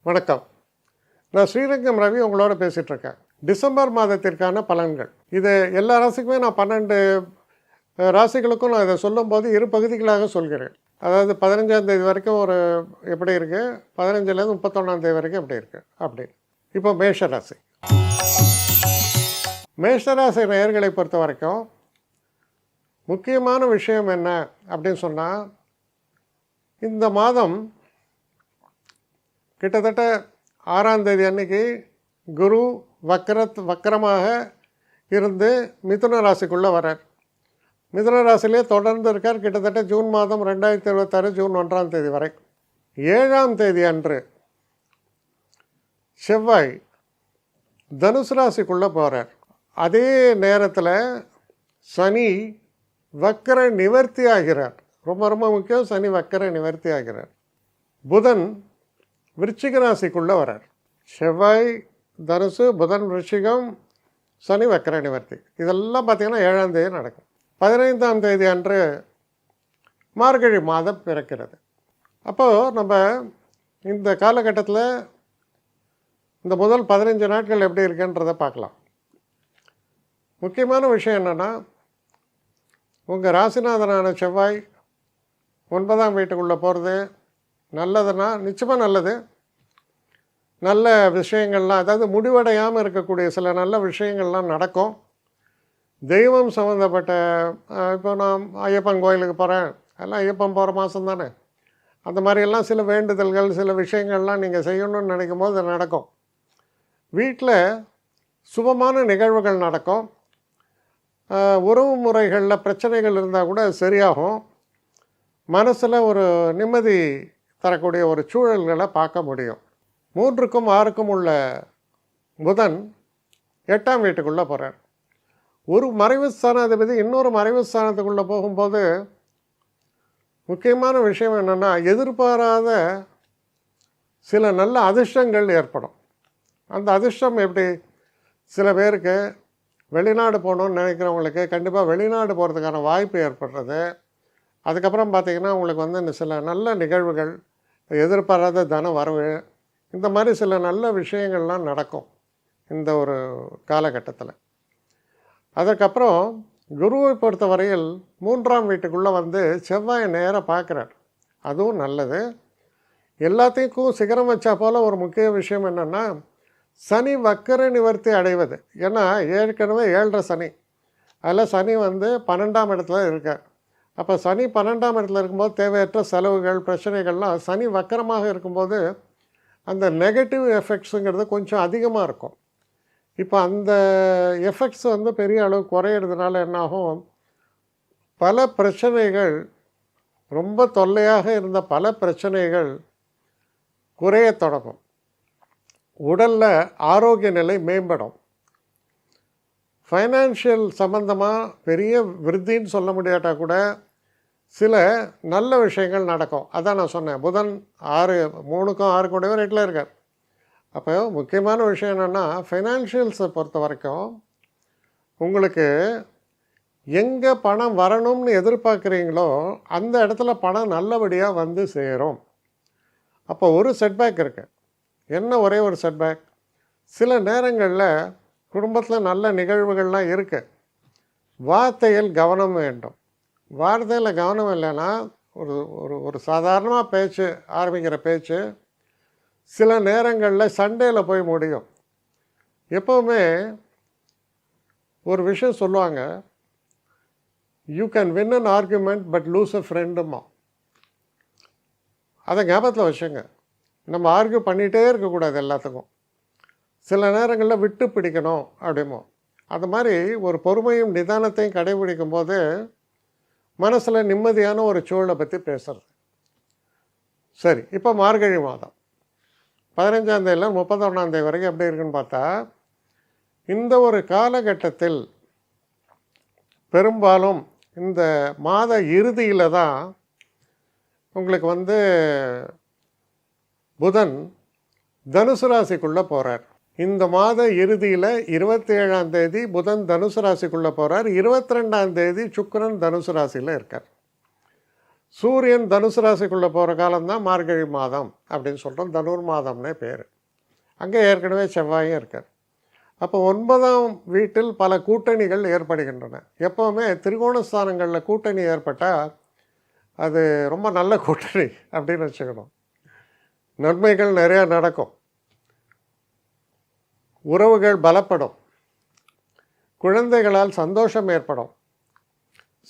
வணக்கம். நான் ஸ்ரீரங்கம் ரவி உங்களோட பேசிகிட்ருக்கேன். டிசம்பர் மாதத்திற்கான பலன்கள். இது எல்லா ராசிக்குமே நான் 12 ராசிகளுக்கும் நான் இதை சொல்லும்போது இரு பகுதிகளாக சொல்கிறேன். அதாவது 15ஆம் தேதி வரைக்கும் ஒரு எப்படி இருக்குது, 15லேருந்து 31ஆம் தேதி வரைக்கும் எப்படி இருக்குது அப்படி. இப்போ மேஷராசி. மேஷராசி நேயர்களை பொறுத்த வரைக்கும் முக்கியமான விஷயம் என்ன அப்படின்னு சொன்னால், இந்த மாதம் கிட்டத்தட்ட 6ஆம் தேதி அன்னைக்கு குரு வக்கரமாக இருந்து மிதுன ராசிக்குள்ளே வரார். மிதுன ராசிலே தொடர்ந்து இருக்கார் கிட்டத்தட்ட ஜூன் மாதம் 2026 ஜூன் 1ஆம் தேதி வரை. 7ஆம் தேதி அன்று செவ்வாய் தனுசு ராசிக்குள்ளே போகிறார். அதே நேரத்தில் சனி வக்கர நிவர்த்தி ஆகிறார். ரொம்ப ரொம்ப முக்கியம், சனி வக்கர நிவர்த்தி ஆகிறார். புதன் விருச்சிக ராசிக்குள்ளே வரார். செவ்வாய் தனுசு, புதன் விருச்சிகம், சனி வக்கர நிவர்த்தி. இதெல்லாம் பார்த்திங்கன்னா 7ஆம் தேதி நடக்கும். 15ஆம் தேதி அன்று மார்கழி மாதம் பிறக்கிறது. அப்போது நம்ம இந்த காலகட்டத்தில் இந்த முதல் 15 நாட்கள் எப்படி இருக்குன்றதை பார்க்கலாம். முக்கியமான விஷயம் என்னென்னா, உங்கள் ராசிநாதனான செவ்வாய் 9ஆம் வீட்டுக்குள்ளே போகிறது நல்லதுன்னா நிச்சயமாக நல்லது. நல்ல விஷயங்கள்லாம், அதாவது முடிவடையாமல் இருக்கக்கூடிய சில நல்ல விஷயங்கள்லாம் நடக்கும். தெய்வம் சம்மந்தப்பட்ட இப்போ நான் ஐயப்பன் கோயிலுக்கு போகிறேன், எல்லாம் ஐயப்பன் போகிற மாதம் தானே, அந்த மாதிரியெல்லாம் சில வேண்டுதல்கள் சில விஷயங்கள்லாம் நீங்கள் செய்யணும்னு நினைக்கும் போது அது நடக்கும். வீட்டில் சுபமான நிகழ்வுகள் நடக்கும். உறவு முறைகளில் பிரச்சனைகள் இருந்தால் கூட சரியாகும். மனசில் ஒரு நிம்மதி தரக்கூடிய ஒரு சூழல்களை பார்க்க முடியும். 3க்கும் 6க்கும் உள்ள புதன் 8ஆம் வீட்டுக்குள்ளே போகிறார். ஒரு மறைவு ஸ்தானாதிபதி இன்னொரு மறைவு ஸ்தானத்துக்குள்ளே போகும்போது முக்கியமான விஷயம் என்னென்னா, எதிர்பாராத சில நல்ல அதிர்ஷ்டங்கள் ஏற்படும். அந்த அதிர்ஷ்டம் எப்படி, சில பேருக்கு வெளிநாடு போகணுன்னு நினைக்கிறவங்களுக்கு கண்டிப்பாக வெளிநாடு போகிறதுக்கான வாய்ப்பு ஏற்படுறது. அதுக்கப்புறம் பார்த்திங்கன்னா உங்களுக்கு வந்து சில நல்ல நிகழ்வுகள், எதிர்பாராத தன வரவு, இந்த மாதிரி சில நல்ல விஷயங்கள்லாம் நடக்கும் இந்த ஒரு காலகட்டத்தில். அதுக்கப்புறம் குருவை பொறுத்த வரையில் 3ஆம் வீட்டுக்குள்ளே வந்து செவ்வாயை நேராக பார்க்குறார். அதுவும் நல்லது. எல்லாத்தையும் சிகரம் வச்சா போல் ஒரு முக்கிய விஷயம் என்னென்னா, சனி வக்கர நிவர்த்தி அடைவது. ஏன்னா ஏற்கனவே 7.5 சனி, அதில் சனி வந்து 12ஆம் இடத்துல இருக்கார். அப்போ சனி 12ஆம் இடத்துல இருக்கும்போது தேவையற்ற செலவுகள் பிரச்சனைகள்லாம், சனி வக்கரமாக இருக்கும்போது அந்த நெகட்டிவ் எஃபெக்ட்ஸுங்கிறது கொஞ்சம் அதிகமாக இருக்கும். இப்போ அந்த எஃபெக்ட்ஸ் வந்து பெரிய அளவு குறையிறதுனால என்னாகும், பல பிரச்சனைகள், ரொம்ப தொல்லையாக இருந்த பல பிரச்சனைகள் குறைய தொடங்கும். உடலில் ஆரோக்கிய நிலை மேம்படும். ஃபைனான்ஷியல் சம்மந்தமாக பெரிய விருத்தின்னு சொல்ல முடியாட்டால் கூட சில நல்ல விஷயங்கள் நடக்கும். அதான் நான் சொன்னேன், புதன் 3க்கும் 6 கூடவே 8ல் இருக்கார். அப்போ முக்கியமான விஷயம் என்னென்னா, ஃபைனான்ஷியல்ஸை பொறுத்த வரைக்கும் உங்களுக்கு எங்கே பணம் வரணும்னு எதிர்பார்க்குறீங்களோ அந்த இடத்துல பணம் நல்லபடியாக வந்து சேரும். அப்போ ஒரு செட்பேக் இருக்குது. என்ன ஒரே ஒரு செட்பேக், சில நேரங்களில் குடும்பத்தில் நல்ல நிகழ்வுகள்லாம் இருக்குது, வார்த்தையில் கவனம் வேண்டும். வார்த்தையில் கவனம் இல்லைன்னா ஒரு ஒரு ஒரு சாதாரணமாக பேச்சு ஆரம்பிக்கிற பேச்சு சில நேரங்களில் சண்டையில் போய் முடியும். எப்போவுமே ஒரு விஷயம் சொல்லுவாங்க, you can win an argument but lose a ஃப்ரெண்டுமா. அதை ஞாபகத்தில் வச்சுங்க. நம்ம ஆர்கியூ பண்ணிகிட்டே இருக்கக்கூடாது எல்லாத்துக்கும். சில நேரங்களில் விட்டு பிடிக்கணும் அப்படிமோ. அது மாதிரி ஒரு பொறுமையும் நிதானத்தையும் கடைபிடிக்கும் போது மனசில் நிம்மதியான ஒரு சூழலை பற்றி பேசுகிறது. சரி, இப்போ மார்கழி மாதம் 15ஆம் தேதியில் 31ஆம் தேதி வரைக்கும் எப்படி இருக்குன்னு பார்த்தா, இந்த ஒரு காலகட்டத்தில் பெரும்பாலும் இந்த மாத இறுதியில் தான் உங்களுக்கு வந்து புதன் தனுசு ராசிக்குள்ளே போகிறார். இந்த மாத இறுதியில் 27ஆம் தேதி புதன் தனுசு ராசிக்குள்ளே போகிறார். 22ஆம் தேதி சுக்கிரன் தனுசு ராசியில் இருக்கார். சூரியன் தனுசு ராசிக்குள்ளே போகிற காலம்தான் மார்கழி மாதம் அப்படின்னு சொல்கிறோம். தனுர் மாதம்னே பேர். அங்கே ஏற்கனவே செவ்வாயும் இருக்கார். அப்போ 9ஆம் வீட்டில் பல கூட்டணிகள் ஏற்படுகின்றன. எப்போவுமே திரிகோணஸ்தானங்களில் கூட்டணி ஏற்பட்டால் அது ரொம்ப நல்ல கூட்டணி அப்படின்னு வச்சுக்கணும். நன்மைகள் நிறையா நடக்கும், உறவுகள் பலப்படும், குழந்தைகளால் சந்தோஷம் ஏற்படும்,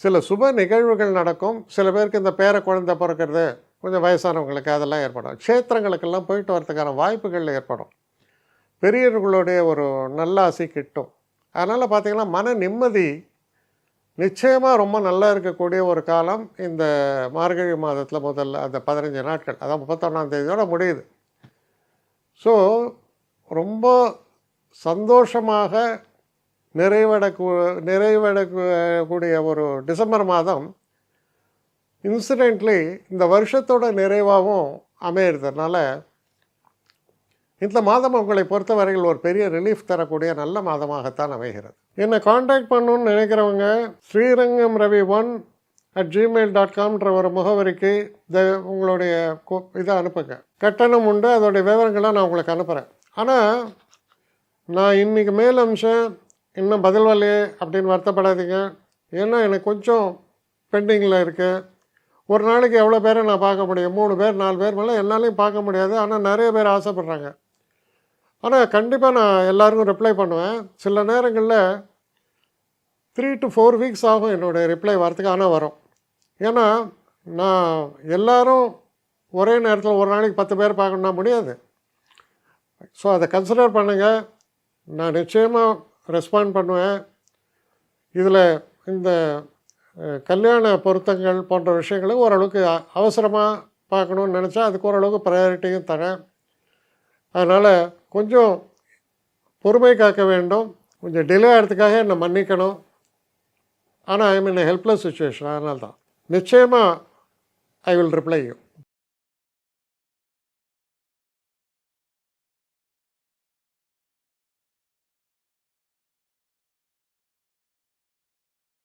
சில சுப நிகழ்வுகள் நடக்கும். சில பேருக்கு இந்த பேர குழந்தை பிறக்கிறது, கொஞ்சம் வயசானவங்களுக்கு அதெல்லாம் ஏற்படும். க்ஷேத்திரங்களுக்கெல்லாம் போயிட்டு வரதுக்கான வாய்ப்புகள் ஏற்படும். பெரியவர்களுடைய ஒரு நல்லாசி கிட்டும். அதனால் பார்த்திங்கன்னா மன நிம்மதி நிச்சயமாக ரொம்ப நல்லா இருக்கக்கூடிய ஒரு காலம் இந்த மார்கழி மாதத்தில் முதல்ல அந்த 15 நாட்கள், அதான் 31ஆம் தேதியோடு முடியுது. ஸோ ரொம்ப சந்தோஷமாக நிறைவடக்கூடிய ஒரு டிசம்பர் மாதம் இன்சிடென்ட்லி இந்த வருஷத்தோட நிறைவாகவும் அமையிறதுனால இந்த மாதம் உங்களை பொறுத்தவரையில் ஒரு பெரிய ரிலீஃப் தரக்கூடிய நல்ல மாதமாகத்தான் அமைகிறது. என்னை காண்டாக்ட் பண்ணணுன்னு நினைக்கிறவங்க srirangam.ravi1@gmail.com ஒரு முகவரிக்கு உங்களுடைய இதை அனுப்புங்க. கட்டணம் உண்டு, அதோடைய விவரங்களை நான் உங்களுக்கு அனுப்புகிறேன். ஆனால் நான் இன்றைக்கி மேல் அம்சம் இன்னும் பதில் வரலையே அப்படின்னு வருத்தப்படாதீங்க. ஏன்னா எனக்கு கொஞ்சம் பெண்டிங்கில் இருக்குது. ஒரு நாளைக்கு எவ்வளோ பேரை நான் பார்க்க முடியும்? 3 பேர் 4 பேர் மேலே என்னாலையும் பார்க்க முடியாது. ஆனால் நிறைய பேர் ஆசைப்பட்றாங்க. ஆனால் கண்டிப்பாக நான் எல்லாருக்கும் ரிப்ளை பண்ணுவேன். சில நேரங்களில் 3 to 4 வீக்ஸ் ஆகும் என்னுடைய ரிப்ளை வரத்துக்கு. ஆனால் வரும். ஏன்னா நான் எல்லோரும் ஒரே நேரத்தில் ஒரு நாளைக்கு 10 பேர் பார்க்கணுன்னா முடியாது. ஸோ அதை கன்சிடர் பண்ணுங்கள். நான் நிச்சயமாக ரெஸ்பாண்ட் பண்ணுவேன். இதில் இந்த கல்யாண பொருத்தங்கள் போன்ற விஷயங்களை ஓரளவுக்கு அவசரமாக பார்க்கணுன்னு நினச்சா அதுக்கு ஓரளவுக்கு ப்ரையாரிட்டியும் தரேன். அதனால் கொஞ்சம் பொறுமை காக்க வேண்டும். கொஞ்சம் டிலே ஆகிறதுக்காக என்னை மன்னிக்கணும். ஆனால் ஐ மீன் ஹெல்ப்லெஸ் சுச்சுவேஷன். அதனால தான் நிச்சயமாக ஐ வில் ரிப்ளை யூ.